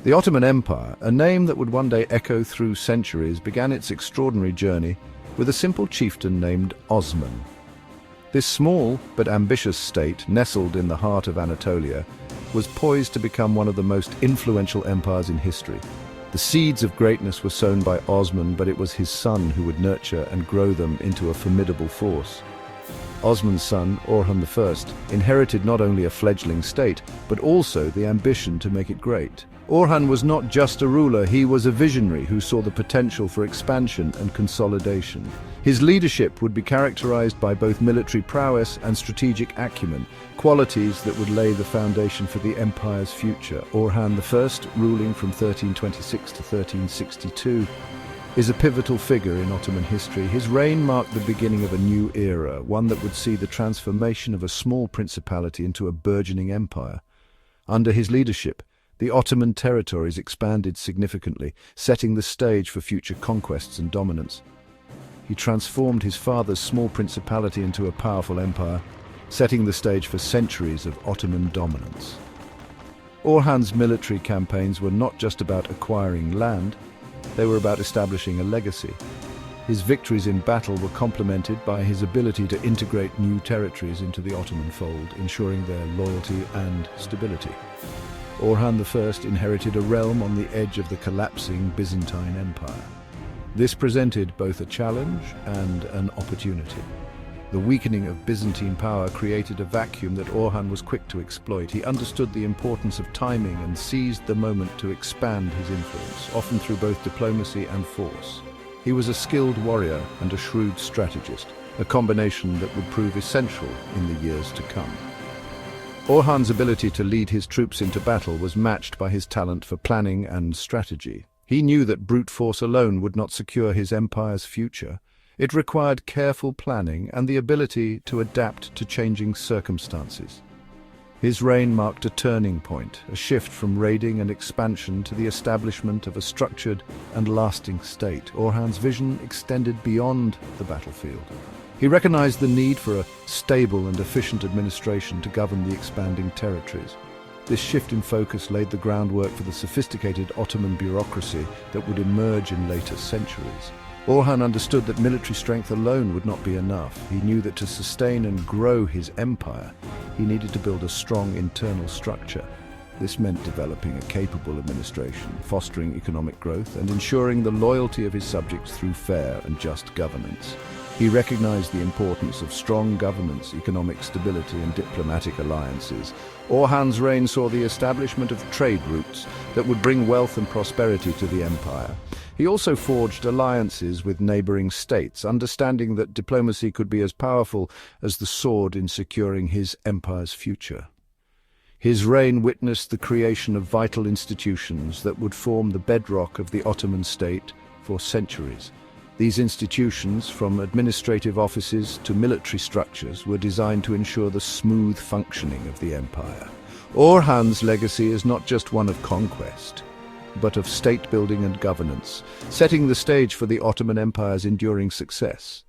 The Ottoman Empire, a name that would one day echo through centuries, began its extraordinary journey with a simple chieftain named Osman. This small but ambitious state, nestled in the heart of Anatolia, was poised to become one of the most influential empires in history. The seeds of greatness were sown by Osman, but it was his son who would nurture and grow them into a formidable force. Osman's son, Orhan I, inherited not only a fledgling state, but also the ambition to make it great. Orhan was not just a ruler, he was a visionary who saw the potential for expansion and consolidation. His leadership would be characterized by both military prowess and strategic acumen, qualities that would lay the foundation for the empire's future. Orhan I, ruling from 1326 to 1362, is a pivotal figure in Ottoman history. His reign marked the beginning of a new era, one that would see the transformation of a small principality into a burgeoning empire. Under his leadership, the Ottoman territories expanded significantly, setting the stage for future conquests and dominance. He transformed his father's small principality into a powerful empire, setting the stage for centuries of Ottoman dominance. Orhan's military campaigns were not just about acquiring land, they were about establishing a legacy. His victories in battle were complemented by his ability to integrate new territories into the Ottoman fold, ensuring their loyalty and stability. Orhan I inherited a realm on the edge of the collapsing Byzantine Empire. This presented both a challenge and an opportunity. The weakening of Byzantine power created a vacuum that Orhan was quick to exploit. He understood the importance of timing and seized the moment to expand his influence, often through both diplomacy and force. He was a skilled warrior and a shrewd strategist, a combination that would prove essential in the years to come. Orhan's ability to lead his troops into battle was matched by his talent for planning and strategy. He knew that brute force alone would not secure his empire's future. It required careful planning and the ability to adapt to changing circumstances. His reign marked a turning point, a shift from raiding and expansion to the establishment of a structured and lasting state. Orhan's vision extended beyond the battlefield. He recognized the need for a stable and efficient administration to govern the expanding territories. This shift in focus laid the groundwork for the sophisticated Ottoman bureaucracy that would emerge in later centuries. Orhan understood that military strength alone would not be enough. He knew that to sustain and grow his empire, he needed to build a strong internal structure. This meant developing a capable administration, fostering economic growth, and ensuring the loyalty of his subjects through fair and just governance. He recognized the importance of strong governance, economic stability, and diplomatic alliances. Orhan's reign saw the establishment of trade routes that would bring wealth and prosperity to the empire. He also forged alliances with neighboring states, understanding that diplomacy could be as powerful as the sword in securing his empire's future. His reign witnessed the creation of vital institutions that would form the bedrock of the Ottoman state for centuries. These institutions, from administrative offices to military structures, were designed to ensure the smooth functioning of the empire. Orhan's legacy is not just one of conquest, but of state-building and governance, setting the stage for the Ottoman Empire's enduring success.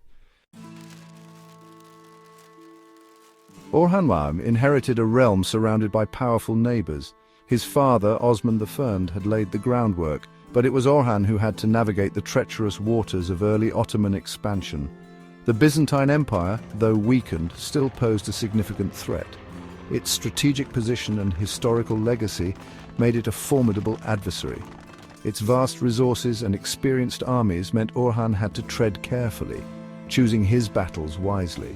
Orhan I inherited a realm surrounded by powerful neighbors. His father, Osman I, had laid the groundwork, but it was Orhan who had to navigate the treacherous waters of early Ottoman expansion. The Byzantine Empire, though weakened, still posed a significant threat. Its strategic position and historical legacy made it a formidable adversary. Its vast resources and experienced armies meant Orhan had to tread carefully, choosing his battles wisely.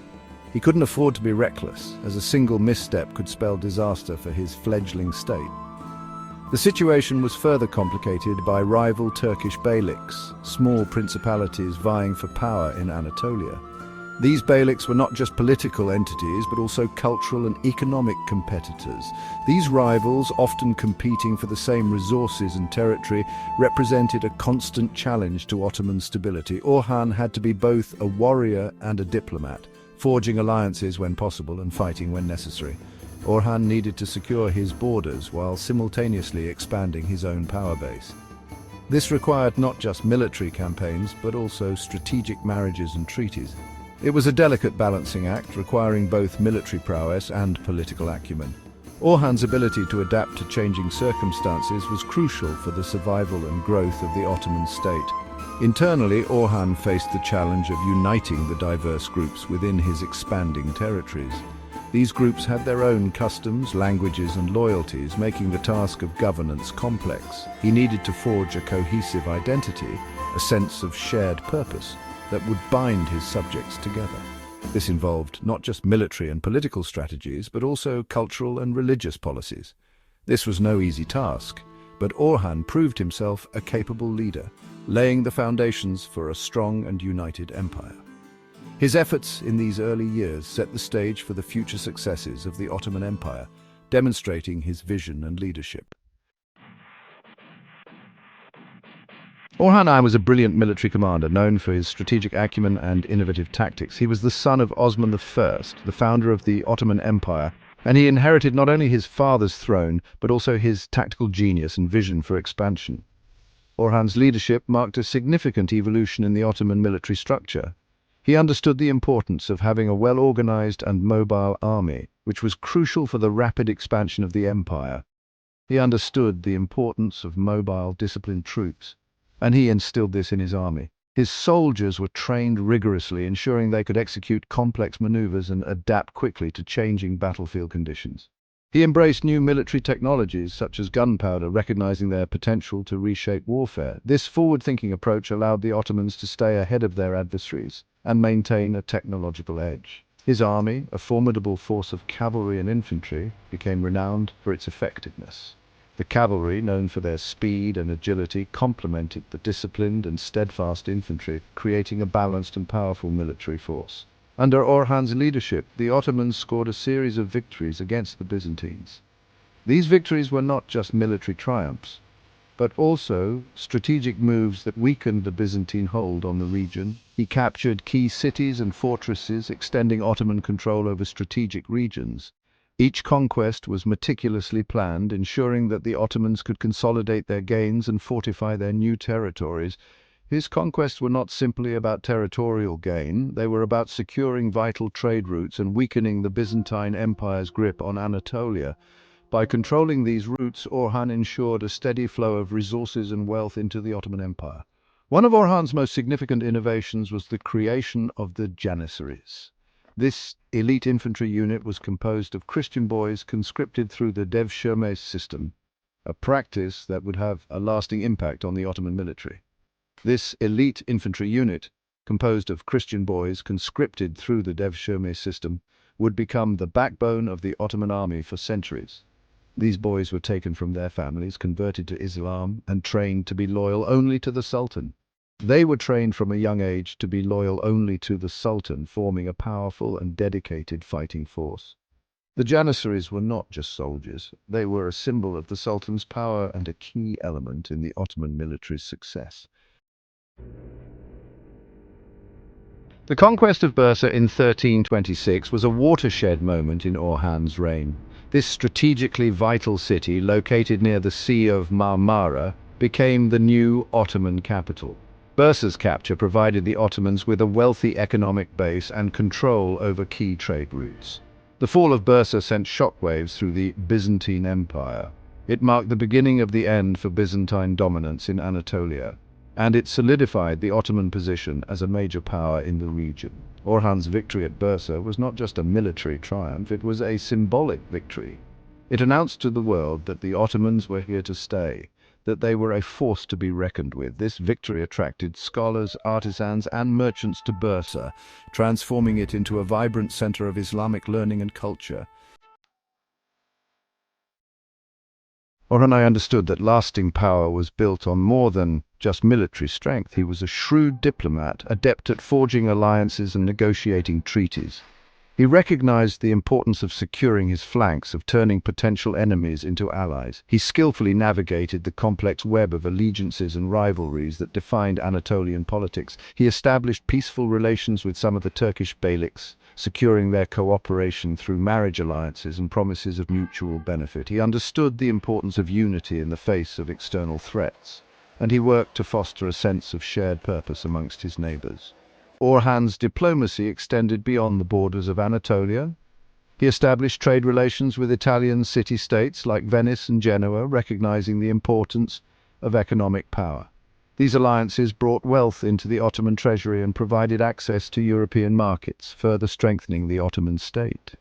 He couldn't afford to be reckless, as a single misstep could spell disaster for his fledgling state. The situation was further complicated by rival Turkish beyliks, small principalities vying for power in Anatolia. These beyliks were not just political entities, but also cultural and economic competitors. These rivals, often competing for the same resources and territory, represented a constant challenge to Ottoman stability. Orhan had to be both a warrior and a diplomat, forging alliances when possible and fighting when necessary. Orhan needed to secure his borders while simultaneously expanding his own power base. This required not just military campaigns, but also strategic marriages and treaties. It was a delicate balancing act, requiring both military prowess and political acumen. Orhan's ability to adapt to changing circumstances was crucial for the survival and growth of the Ottoman state. Internally, Orhan faced the challenge of uniting the diverse groups within his expanding territories. These groups had their own customs, languages, and loyalties, making the task of governance complex. He needed to forge a cohesive identity, a sense of shared purpose that would bind his subjects together. This involved not just military and political strategies, but also cultural and religious policies. This was no easy task, but Orhan proved himself a capable leader, laying the foundations for a strong and united empire. His efforts in these early years set the stage for the future successes of the Ottoman Empire, demonstrating his vision and leadership. Orhan I was a brilliant military commander, known for his strategic acumen and innovative tactics. He was the son of Osman I, the founder of the Ottoman Empire, and he inherited not only his father's throne, but also his tactical genius and vision for expansion. Orhan's leadership marked a significant evolution in the Ottoman military structure. He understood the importance of having a well-organized and mobile army, which was crucial for the rapid expansion of the empire. He understood the importance of mobile, disciplined troops, and he instilled this in his army. His soldiers were trained rigorously, ensuring they could execute complex maneuvers and adapt quickly to changing battlefield conditions. He embraced new military technologies such as gunpowder, recognizing their potential to reshape warfare. This forward-thinking approach allowed the Ottomans to stay ahead of their adversaries and maintain a technological edge. His army, a formidable force of cavalry and infantry, became renowned for its effectiveness. The cavalry, known for their speed and agility, complemented the disciplined and steadfast infantry, creating a balanced and powerful military force. Under Orhan's leadership, the Ottomans scored a series of victories against the Byzantines. These victories were not just military triumphs, but also strategic moves that weakened the Byzantine hold on the region. He captured key cities and fortresses, extending Ottoman control over strategic regions. Each conquest was meticulously planned, ensuring that the Ottomans could consolidate their gains and fortify their new territories. His conquests were not simply about territorial gain, they were about securing vital trade routes and weakening the Byzantine Empire's grip on Anatolia. By controlling these routes, Orhan ensured a steady flow of resources and wealth into the Ottoman Empire. One of Orhan's most significant innovations was the creation of the Janissaries. This elite infantry unit was composed of Christian boys conscripted through the devshirme system, a practice that would have a lasting impact on the Ottoman military. This elite infantry unit, composed of Christian boys conscripted through the devshirme system, would become the backbone of the Ottoman army for centuries. These boys were taken from their families, converted to Islam, and trained to be loyal only to the Sultan. They were trained from a young age to be loyal only to the Sultan, forming a powerful and dedicated fighting force. The Janissaries were not just soldiers, they were a symbol of the Sultan's power and a key element in the Ottoman military's success. The conquest of Bursa in 1326 was a watershed moment in Orhan's reign. This strategically vital city, located near the Sea of Marmara, became the new Ottoman capital. Bursa's capture provided the Ottomans with a wealthy economic base and control over key trade routes. The fall of Bursa sent shockwaves through the Byzantine Empire. It marked the beginning of the end for Byzantine dominance in Anatolia, and it solidified the Ottoman position as a major power in the region. Orhan's victory at Bursa was not just a military triumph, it was a symbolic victory. It announced to the world that the Ottomans were here to stay, that they were a force to be reckoned with. This victory attracted scholars, artisans, and merchants to Bursa, transforming it into a vibrant center of Islamic learning and culture. Orhan I understood that lasting power was built on more than just military strength. He was a shrewd diplomat, adept at forging alliances and negotiating treaties. He recognized the importance of securing his flanks, of turning potential enemies into allies. He skillfully navigated the complex web of allegiances and rivalries that defined Anatolian politics. He established peaceful relations with some of the Turkish beyliks, securing their cooperation through marriage alliances and promises of mutual benefit. He understood the importance of unity in the face of external threats, and he worked to foster a sense of shared purpose amongst his neighbors. Orhan's diplomacy extended beyond the borders of Anatolia. He established trade relations with Italian city-states like Venice and Genoa, recognizing the importance of economic power. These alliances brought wealth into the Ottoman treasury and provided access to European markets, further strengthening the Ottoman state.